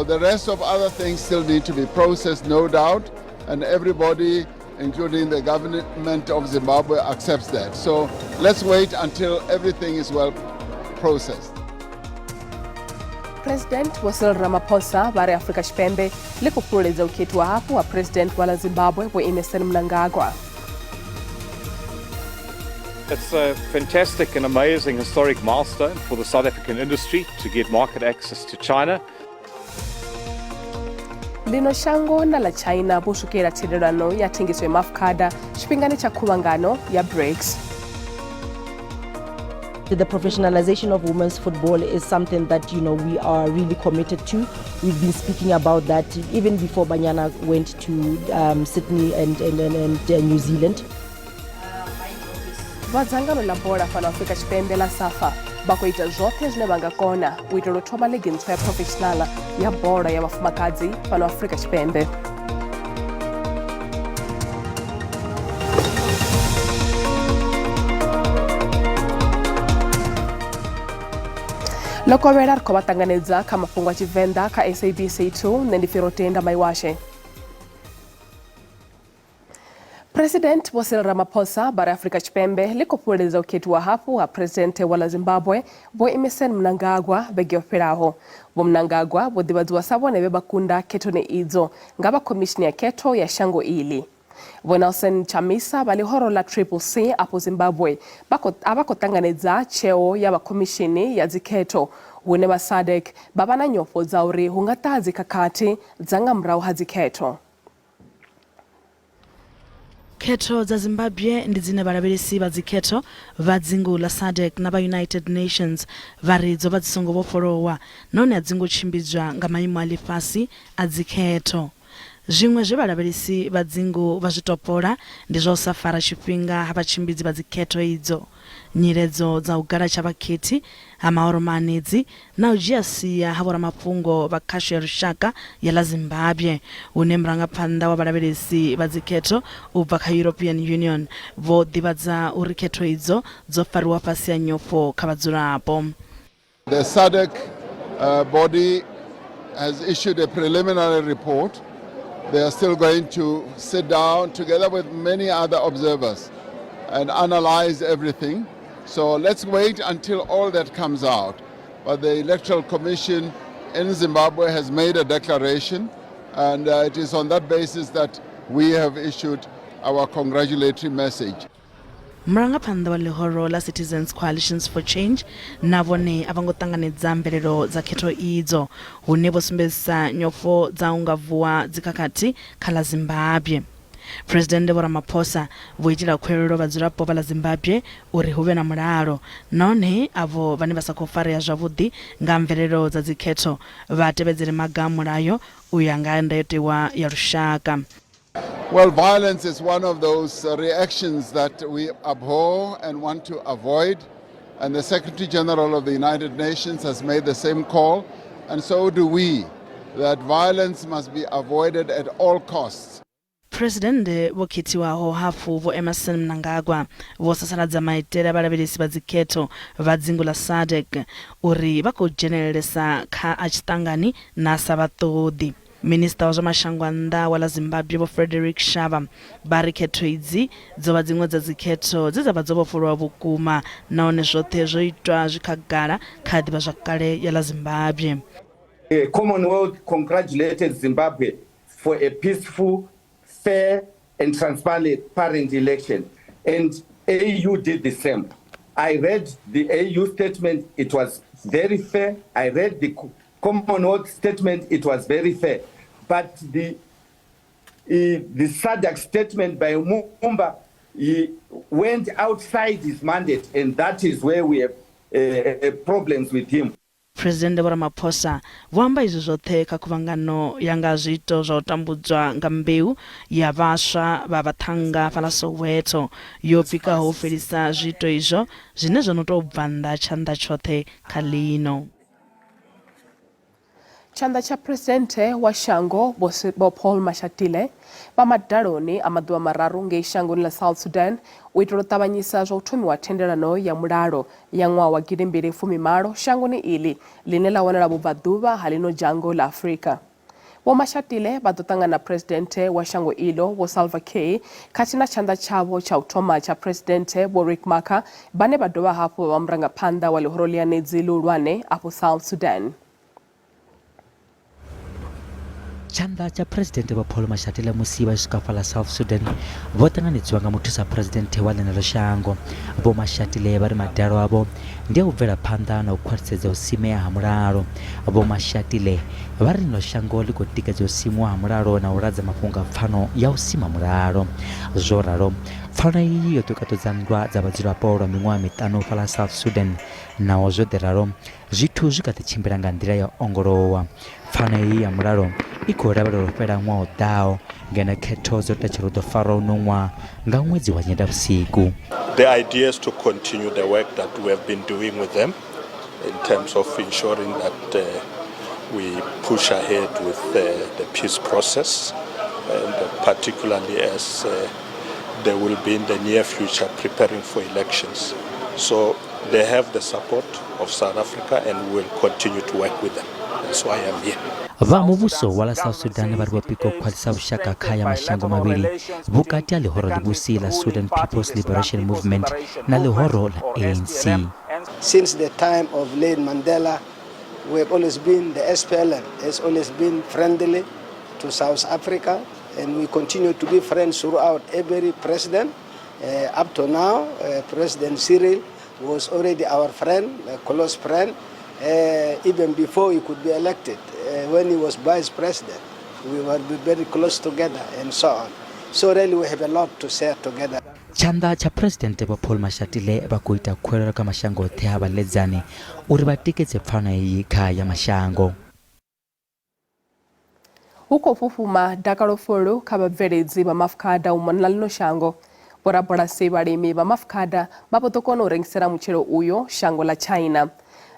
the rest of other things still need to be processed, no doubt, and everybody, including the government of Zimbabwe, accepts that. So let's wait until everything is well processed. President Cyril Ramaphosa wa Afrika Tshipembe likupuleza uketi wa hapo wa President wa Zimbabwe wa Emmerson Mnangagwa. It's a fantastic and amazing historic milestone for the South African industry to get market access to China. Lino shango na la China bushukira tirirano ya tingiswe mafukada chipingane cha kuwangano ya BRICS. The professionalization of women's football is something that, we are really committed to. We've been speaking about that even before Banyana went to Sydney and New Zealand. Vadzangano la bora fana Afrika Tshipembe la SAFA bako ita zote zine vangakona uitolo thoma leginso ya professionala ya bora ya wafumakadzi fana Afrika Tshipembe. Loko verar ko batanganeza ka Mafhungo a Tshivenda ka SABC 2 nendifirotenda maiwashe. President Cyril Ramaphosa bara Afrika Tshipembe likupuleza uketi wa hapo wa President wa Zimbabwe bo Emmerson Mnangagwa begioperaho. Bo Mnangagwa bo dibadzwa sabone bebakunda ketone idzo ngaba commissioner keto ya shango ili. Bo Nelson Chamisa balihoro la SABC apo Zimbabwe abakotanganeza cheo ya commissioni ya ziketo wone ba SADC babana nyofo zauri hungatazi kakati zangamrao haziketo. Keto za Zimbabwe ndi zine balabelesi baziketo vadzingu la SADC na ba United Nations varidzo vadzisongo voforowa none adzingu chimbidzwa ngamaimo alifasi adziketo. Zvimwe zvebalabelesi vadzingu vazvitopora ndizvo safara chipinga havachimbidzi vadziketo idzo. Nyiredzo za ugara chavaketi amaoromanedzi na ujiasiya havora Mafhungo vakasho ya rushaka ya Zimbabwe une murangapanda wa balabelesi vadziketo ubva ka European Union vo divadza uriketo idzo dzofariwa pasi ya nyofo kavadzurapo. The SADC body has issued a preliminary report. They are still going to sit down together with many other observers and analyze everything. So let's wait until all that comes out. But the Electoral Commission in Zimbabwe has made a declaration, and it is on that basis that we have issued our congratulatory message. Murangapanda wa lihoro la Citizens Coalitions for Change navone avangotanganedza mbelero za keto idzo hune vosumbesa nyofo za ungavua dzikakati kala Zimbabwe. President Ramaphosa voitira khwerero vadzirapo vala Zimbabwe uri huve na mulalo none avo vane vasakofarea zvavudi nga mvelelo za dziketo vatevedzere maga mulayo uya nga ndayotewa ya rushaka. Well, violence is one of those reactions that we abhor and want to avoid, and the Secretary General of the United Nations has made the same call, and so do we, that violence must be avoided at all costs. President wokiti waho hafu vo Emmerson Mnangagwa vosasaladza maitele balabelesi vadziketo vadzingu la SADC uri vakojenerelesa kha achitangani na savatodi. Minister wa zamashangwanda wa Zimbabwe vo Frederick Shava bariketo idzi dzova dzimwe dza dziketo dzizava dzovofulwa vukuma naone zvote zvoitwa zvikagara khadiva zvakale ya Zimbabwe. The Commonwealth congratulated Zimbabwe for a peaceful, fair and transparent election, and AU did the same. I read the AU statement, it was very fair. I read the Commonwealth statement, it was very fair. But the SADC statement by Mumba, he went outside his mandate, and that is where we have problems with him. President Ramaphosa vamba izvo zvothe kakuvangano yanga zvito zvatambudzwa nga mbeu ya vasva vavatanga fana Soweto yopika hoferisa zvito izvo zvine zvinotobva chanda chothe kalino. Chanda cha presidente wa shango bo Paul Mashatile pamadaloni amadua mararu ngeishango la South Sudan uitorotabanyisa zwa uthumi wa thendelano ya mulalo ya ṅwaha wa 2010 shangoni ili line la wanala bubvaḓuvha halino jango la Afrika. Vho Mashatile vha na presidente wa shango ilo Vho Salva Kiir khathihi na tshanḓa tshavho tsha u thoma tsha presidente Vho Riek Machar vhane vha dovha hafhu vha murangaphanḓa wa ḽihoro ḽianedzi ḽihulwane afho South Sudan. Chanda cha president wa Paul Mashatile musi vha swika fhala South Sudan vho ṱanganedziwa nga muthusa president wa ḽeneḽo shango. Vho Mashatile vha ri madalo avho ndi a u bvela phanḓa na u khwaṱhisedza u simea ha mulalo. Vho Mashatile vha ri ḽino shango ḽi khou tikedza u simwa ha mulalo na u ladza mafhungo a pfano ya u sima mulalo. Zwo ralo pfano iyi yo ṱuṱuwedza nndwa dza vhadzulapo lwa miṅwaha miṱanu fhala South Sudan naho zwo ḓi ralo zwithu zwi kha ḓi tshimbila nga nḓila ya ongolowa. Pfano iyi ya mulalo i khou lavhelela u fhela ṅwaha u ḓaho ngeno khetho dzo tetshela u ḓo fara uno ṅwaha nga ṅwedzi wa Nyendavhusiku. The idea is to continue the work that we have been doing with them in terms of ensuring that we push ahead with the peace process, and particularly as they will be in the near future preparing for elections. So they have the support of South Africa and we will continue to work with them. That's why I'm here. Va muvhuso wa South Sudan vari vhopika u khwaṱhisa vhushaka kha ya mashango mavhili vhukati ha ḽihoro ḽivhusi la Sudan People's Liberation Movement na ḽihoro la ANC. Since the time of late Mandela, we have always been, the SPLM has always been friendly to South Africa, and we continue to be friends throughout every president. Up to now, President Cyril was already our friend, a close friend, even before he could be elected. When he was vice president, we were very close together and so on. So really we have a lot to share together. Chanda cha president wa Paul Mashatile vha khou ita khuwelelo kha mashango oṱhe a vhaḽedzani uri vha tikedze pfano iyi kha ya mashango. Hu khou fhufhuma dakalofolo kha vhabveledzi vha mafukhada u mona ḽino shango. Vhorabulasi vhalimi vha mafukhada vha vho ḓo kona u rengisela mutshelo uyo shango ḽa China.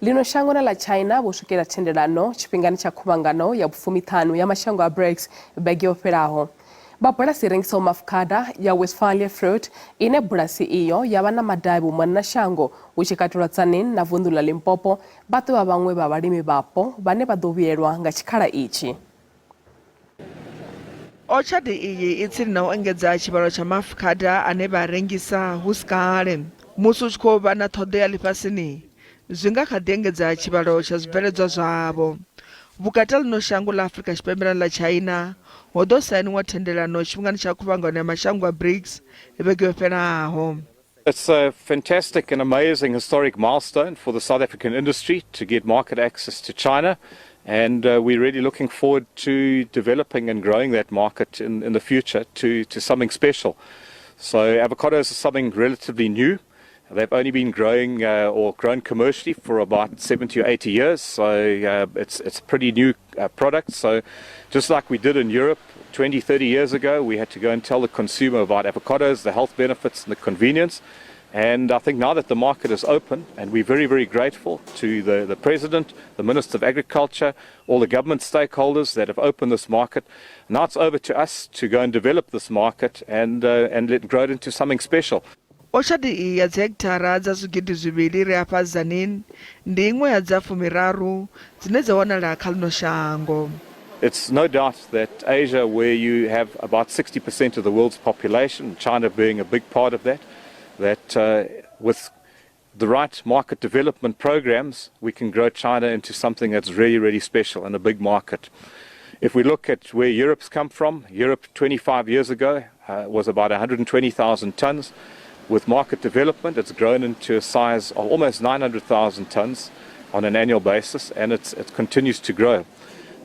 Lino shango la China vho swikela thendelano tshifhingani tsha khuvhangano ya vhufumiṱhanu ya mashango a BRICS vhege yo fhelaho. Vhabulasi rengisaho mafukhada ya Westphalia Fruit ine bulasi iyo yavha na madavhi u mona na shango hu tshi katelwa Tzaneen na vunḓu ḽa Limpopo vha ḓovha vhaṅwe vha vhalimi vhapo vhane vha ḓo vhuyelwa nga tshikhala itshi. Orchard iyi i tsini na u engedza tshivhalo tsha mafukhada ane vha rengisa hu si kale musi u tshi khou vha na ṱhoḓea ḽifhasini. Zwi nga kha ḓi engedza tshivhalo tsha zwibveledzwa zwavho. Vhukati ha ḽino shango ḽa Afrika Tshipembe na ḽa China ho ḓo sainiwa thendelano tshifhingani tsha khuvhangano ya mashango a BRICS vhege yo fhelaho. It's a fantastic and amazing historic milestone for the South African industry to get market access to China, and we're really looking forward to developing and growing that market in the future to something special. So avocados is something relatively new. They've only been growing or grown commercially for about 70 or 80 years, so it's a pretty new product. So just like we did in Europe 20, 30 years ago, we had to go and tell the consumer about avocados, the health benefits and the convenience. And I think now that the market is open, and we're very, very grateful to the President, the Minister of Agriculture, all the government stakeholders that have opened this market. Now it's over to us to go and develop this market and let grow it into something special. Orchard iyi ya dzihekitara dza zwigidi zwivhili ri afha Tzaneen ndi iṅwe ya dza fumiraru dzine dza wanala kha ḽino shango. It's no doubt that Asia, where you have about 60% of the world's population, China being a big part of that, with the right market development programs, we can grow China into something that's really, really special and a big market. If we look at where Europe's come from, Europe 25 years ago was about 120,000 tons. With market development, it's grown into a size of almost 900,000 tons on an annual basis, and it continues to grow.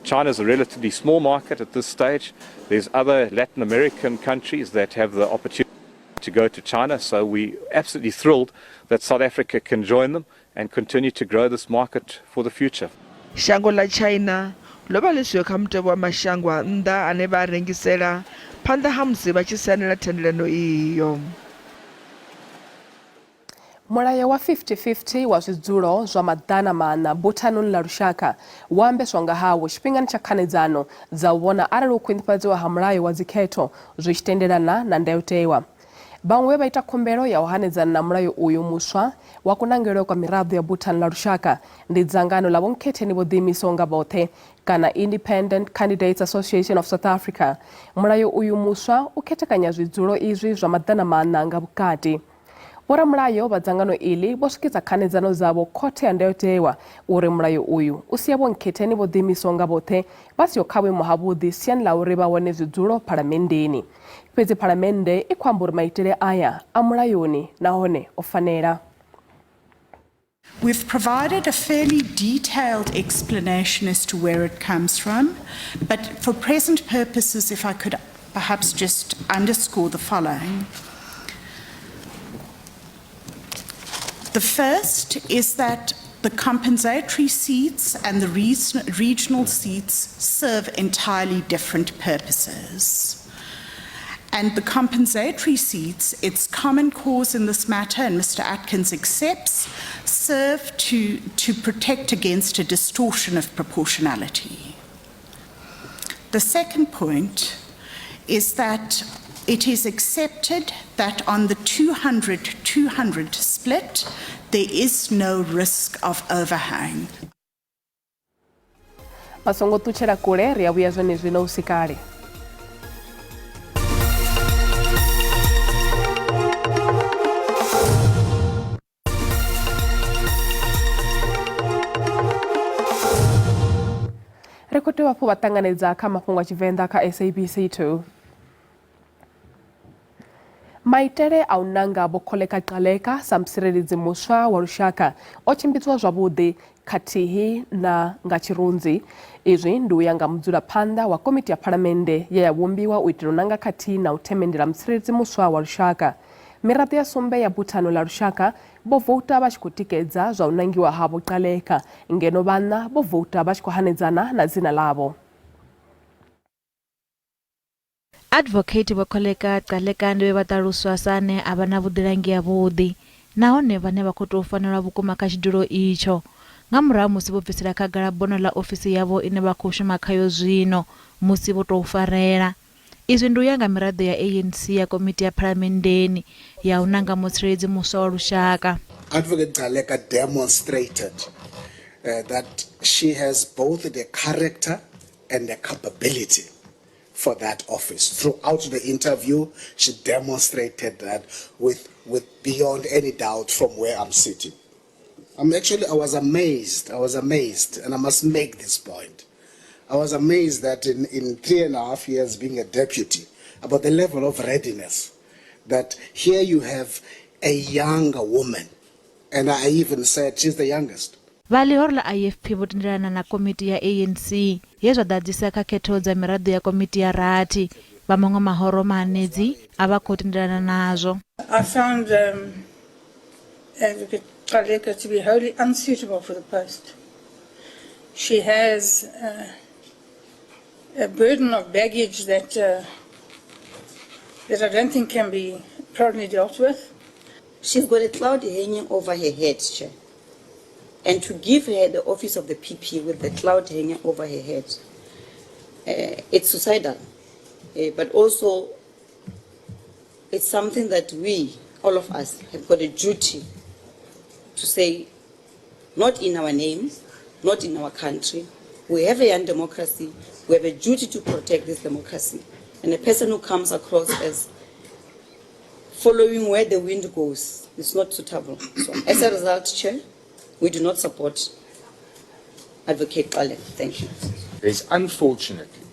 China is a relatively small market at this stage. There's other Latin American countries that have the opportunity to go to China, so we're absolutely thrilled that South Africa can join them and continue to grow this market for the future. Shango la China lo vha ḽi siho kha mutevhe wa mashango a nnḓa ane vha rengisela phanḓa ha musi vha tshi sainela thendelano iyo. Mulayo wa 50-50 wa zwidzulo zwa maḓana maṋa buthanoni la lushaka wambeswa nga hawo tshifhingani tsha khanedzano dza u vhona arali u khwinifhadziwa ha mulayo wa dzikhetho zwi tshi tendelana na ndayotewa. Vhaṅwe vha ita khumbelo ya u hanedzana na mulayo uyu muswa wa kunangelwa kwa miraḓo ya buthano la lushaka ndi dzangano ḽa vhonkhetheni vho ḓiimisaho nga vhoṱhe kana Independent Candidates Association of South Africa. Mulayo uyu muswa u khethekanya zwidzulo izwi zwa maḓana maṋa nga vhukati. Vhoramulayo vha dzangano iḽi vho swikisa khanedzano dzavho khothe ya ndayotewa uri mulayo uyu u sia vhonkhetheni vho ḓiimisaho nga vhoṱhe vha siho kha vhuimo havhuḓi siani ḽa uri vha wane zwidzulo phalamennde. Fhedzi phalamennde i khou amba uri maitele aya a mulayoni nahone o fanela. We've provided a fairly detailed explanation as to where it comes from, but for present purposes, if I could perhaps just underscore the following. The first is that the compensatory seats and the regional seats serve entirely different purposes. And the compensatory seats, its common cause in this matter, and Mr. Atkins accepts, serve to protect against a distortion of proportionality. The second point is that it is accepted that on the 200-200 split, there is no risk of overhang. Masongo tuchera kule ria vhuya zwone zwino usikale. Rekoti wapo watanganedza kha mafhungo a Tshivenda kha SABC 2. Maitele a u nanga vhokholeka-qaleka sa musireledzi muswa wa lushaka o tshimbidzwa zwavhuḓi khathihi na nga tshirunzi. Izwi ndi u ya nga mudzulaphanḓa wa komiti ya phalamennde ye ya vhumbiwa u itela u nanga khathihi na u themendela musireledzi muswa wa lushaka. Miraḓo ya sumbe ya buthano la lushaka vho vouta vha tshi khou tikedza zwa u nangiwa havho qaleka ngeno vhana vho vouta vha tshi khou hanedzana na dzina ḽavho. Advocate vhokholeka-qaleka ndi vhe vha ṱaluswa sa ane a vha na vhuḓilangi havhuḓi nahone vhane vha khou tou fanelwa vhukuma kha tshidulo itsho nga murahu musi vho bvisela khagala bono ḽa ofisi yavho ine vha khou shuma khayo zwino musi vho tou farela. Izwi ndi u ya nga miraḓo ya ANC ya komiti ya phalamennde ya u nanga mutsireledzi muswa wa lushaka. Advocate Qaleka demonstrated that she has both the character and the capability for that office. Throughout the interview, she demonstrated that with beyond any doubt from where I'm sitting. I was amazed, and I must make this point. I was amazed that in 3.5 years being a deputy, about the level of readiness, that here you have a younger woman, and I even said she's the youngest. Vhalihoro la IFP vho tendelana na komiti ya ANC ye zwa ḓadzisa kha khetho dza miraḓo ya komiti ya rathi vha maṅwe mahoro manedzi a vha khou tendelana nazwo. I found Advocate Qaleka to be wholly unsuitable for the post. She has a burden of baggage that I don't think can be properly dealt with. She's got a cloud hanging over her head, Chair. And to give her the office of the PP with the cloud hanging over her head, it's suicidal. But also, it's something that we, all of us, have got a duty to say, not in our names, not in our country. We have a young democracy. We have a duty to protect this democracy. And a person who comes across as following where the wind goes is not suitable. So as a result, Chair, we do not support Advocate Qaleka. Thank you. There's unfortunately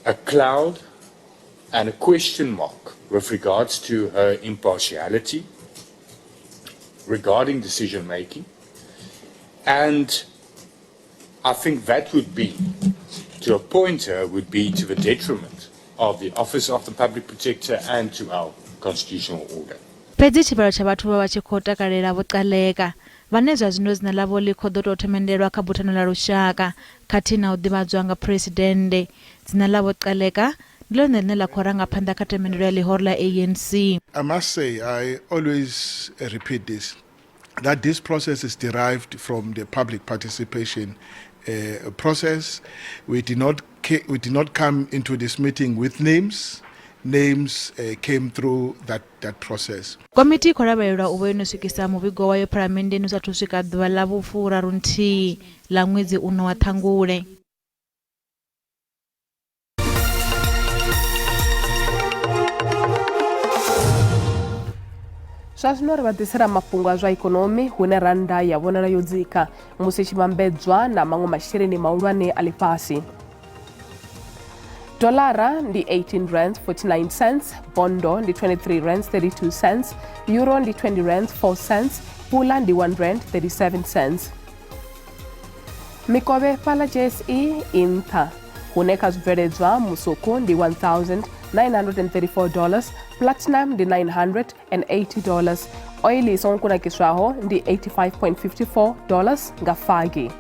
a cloud and a question mark with regards to her impartiality, regarding decision making, and I think that would be, to appoint her would be to the detriment of the office of the public protector and to our constitutional order. Fhedzi tshivhalo tsha vhathu vha tshi khou takalela vho Qaleka vhane zwa zwino dzina ḽavho ḽi khou ḓo tou themendelwa kha buthano ḽa lushaka khathihi na u ḓivhadzwa nga phuresidennde. Dzina ḽavho Qaleka ndilone line la khou ranga phanḓa kha themendelo ya ḽihoro la ANC. I must say, I always repeat this, that this process is derived from the public participation process. We did not come into this meeting with names. Names came through that process. Komiti i khou lavhelelwa u vha yo no swikisa muvhigo wayo phalamenndeni u sathu swika ḓuvha ḽa vhu-furarunthihi ḽa ṅwedzi uno wa Ṱhangule. Zwa zwino ri vha ḓisela mafhungo a zwa ikonomi hune randa ya vhonala yo dzika musi i tshi vhambedzwa na maṅwe masheleni mahulwane a ḽifhasi. Dolara ndi 18 rands 49 cents, bondo ndi 23 rands 32 cents, euro ndi 20 rands 4 cents, pula ndi 1 rand 37 cents. Mikovhe fhaḽa JSE i nṱha hune kha zwibveledzwa musuku ndi $1,934, platinum ndi $980, oil i songo kunakiswaho ndi $85.54 nga fagi.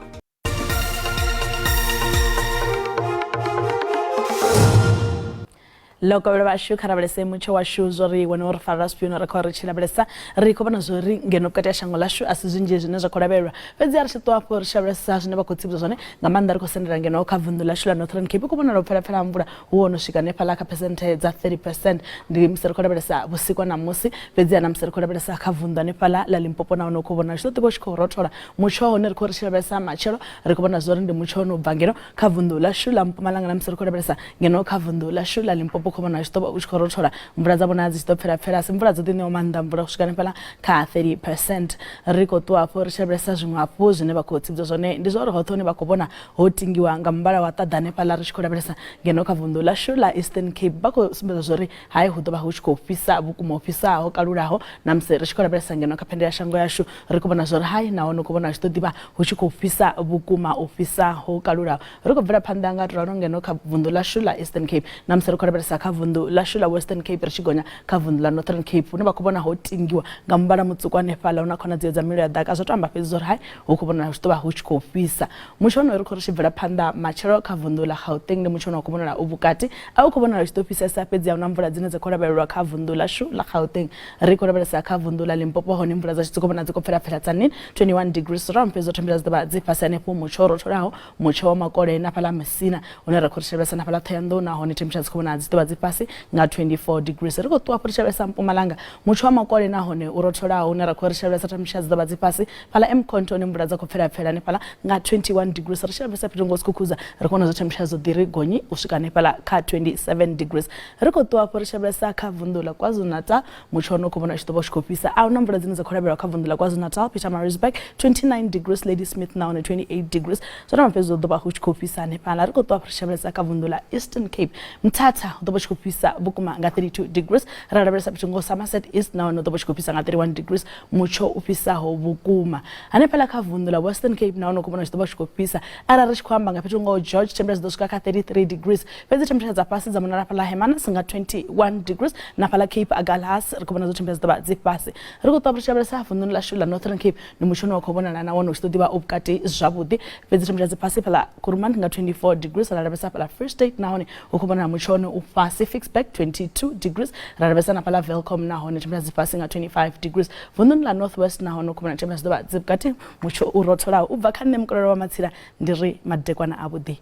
loko vha vhashu kha lavhelese mutsho washu zori wane uri fara spiona ri khou ri tshi lavhelesa ri khou vhona zori ngeno vhukati ha shango lashu a si zwinzhi zwine zwa khou lavhelelwa fhedzi ri tshi ṱuwa hafho ri tshi lavhelesa zwine vha khou tsivhudza zwone nga maanḓa ri khou sendela ngeno kha vunḓu lashu la Northern Cape khou vhonala u pfhelapfhela mvula hu wo no swika hanefhaḽa kha phesenthe dza 30%. Ndi musi ri khou lavhelesa vhusiku na musi fhedzi na musi ri khou lavhelesa kha vunḓu hanefhaḽa ḽa Limpopo na hone khou vhona zwi ḓo ḓivha u tshi khou rothola mutsho hone ri khou ri tshi lavhelesa matshelo ri khou vhona zori ndi mutsho ono bva ngeno kha vunḓu lashu la Mpumalanga na musi ri khou lavhelesa ngeno kha vunḓu lashu la Limpopo khou vhona zwi ḓo vha u tshi khou rothola mvula dza vhona dzi tshi ḓo pfhelapfhela mvula dzo ḓi ṋewa maanḓa mvula u swika hanefhaḽa kha 30%. Ri khou ṱuwa hafho ri tshi lavhelesa zwiṅwe hafhu zwine vha khou tsivhudza zwone ndi zwa uri hoṱhe hune vha khou vhona ho tingiwa nga muvhala wa ṱaḓa hanefhaḽa ri tshi khou lavhelesa ngeno kha vunḓu lashu la Eastern Cape vha khou sumbedza zwori hayi hu ḓo vha hu tshi khou fhisa vhukuma u fhisaho kalulaho na musi ri tshi khou lavhelesa ngeno kha phendela shango yashu ri khou vhona zwori hayi nahone u khou vhona zwi ḓo ḓivha hu tshi khou fhisa vhukuma u fhisaho kalulaho. Ri khou bvela phanḓa nga ralo ngeno kha vunḓu lashu la Eastern Cape na musi ri khou lavhelesa kha vunḓu lashu la Western Cape ri tshi gonya kha vunḓu la Northern Cape hune vha khou vhona ho tingiwa nga muvhala mutswuku hanefhaḽa hu na khonadzeo dza mililo ya ḓaka zwo to amba fhedzi zwori hayi hu khou vhona zwi ḓo vha hu tshi khou fhisa. Mutsho wonoyo ri khou ri tshi bvela phanḓa matshelo kha vunḓu la Gauteng ndi mutsho wono khou vhonala u vhukati a u khou vhonala tshi ḓo fhisesa fhedzi a hu na mvula dzine dza khou lavhelelwa kha vunḓu lashu la Gauteng. Ri khou lavhelesa kha vunḓu la Limpopo hone mvula dza tshi khou vhona dzi khou pfhelapfhela tsa 21 degrees ram fhedzi thembela dzi ḓo vha dzi fhasi hanefho mutsho wo rotholaho mutsho wa makole na fhaḽa Mesina hune ra khou ri tshi lavhelesa na fhaḽa Thohoyandou nahone temperature dzi khou vhona dzi ḓo vha dzi fhasi nga 24 degrees. Ri khou ṱuwa hafho ri tshi lavhelesa Mpumalanga mutsho wa makole nahone u rotholaho hune ra khou ri tshi lavhelesa temperature dzi ḓo vha dzi fhasi fhaḽa Mkhonto hone mvula dza khou pfhelapfhela hanefhaḽa nga 21 degrees. Ri tshi lavhelesa fhethu ngo Skukuza ri khou vhona zwa temperature dzo ḓi ri gonyi u swika hanefhaḽa kha 27 degrees. Ri khou ṱuwa hafho ri tshi lavhelesa kha vunḓu la KwaZulu-Natal mutsho wono khou vhona tshi ḓo vha u tshi khou fhisa a hu na mvula dzine dza khou lavhelelwa kha vunḓu la KwaZulu-Natal Pietermaritzburg 29 degrees Ladysmith nahone 28 degrees zwo na mafhedzi ḓo vha hu tshi khou fhisa hanefhaḽa. Ri khou ṱuwa hafho ri tshi lavhelesa kha vunḓu la Eastern Cape Mthatha hu ḓo vha tshi khou fhisa vhukuma nga 32 degrees. Ra lavhelesa fhethu ngo Somerset East nahone ḓo vha tshi khou fhisa nga 31 degrees mutsho u fhisaho vhukuma. Hanefhaḽa kha vunḓu la Western Cape nahone khou vhona tshi ḓo vha tshi khou fhisa arali ri tshi khou amba nga fhethu ngo George temperature ḓo swika kha 33 degrees fhedzi temperature dza fhasi dza monala fhaḽa Hermanus nga 21 degrees na fhaḽa Cape Agulhas ri khou vhona zwa temperature ḓo vha dzi fhasi. Ri khou ṱuwa ri tshi lavhelesa vunḓu lashu la Northern Cape ndi mutsho une wa khou vhonala nahone u tshi ḓo ḓivha u vhukati zwavhuḓi fhedzi temperature dzi fhasi fhaḽa Kuruman nga 24 degrees ra lavhelesa fhaḽa Free State nahone hu khou vhonala mutsho une u fhasi Fixback 22 degrees ra lavhelesa na fhaḽa Welcome nahone temperature dzi fhasi nga 25 degrees. Vunḓuni la North West nahone hu khou vhonala temperature ḓo vha dzi vhukati mutsho u rotholaho u bva kha nṋe mukololo wa Matsila ndi ri madekwana a vhuḓi.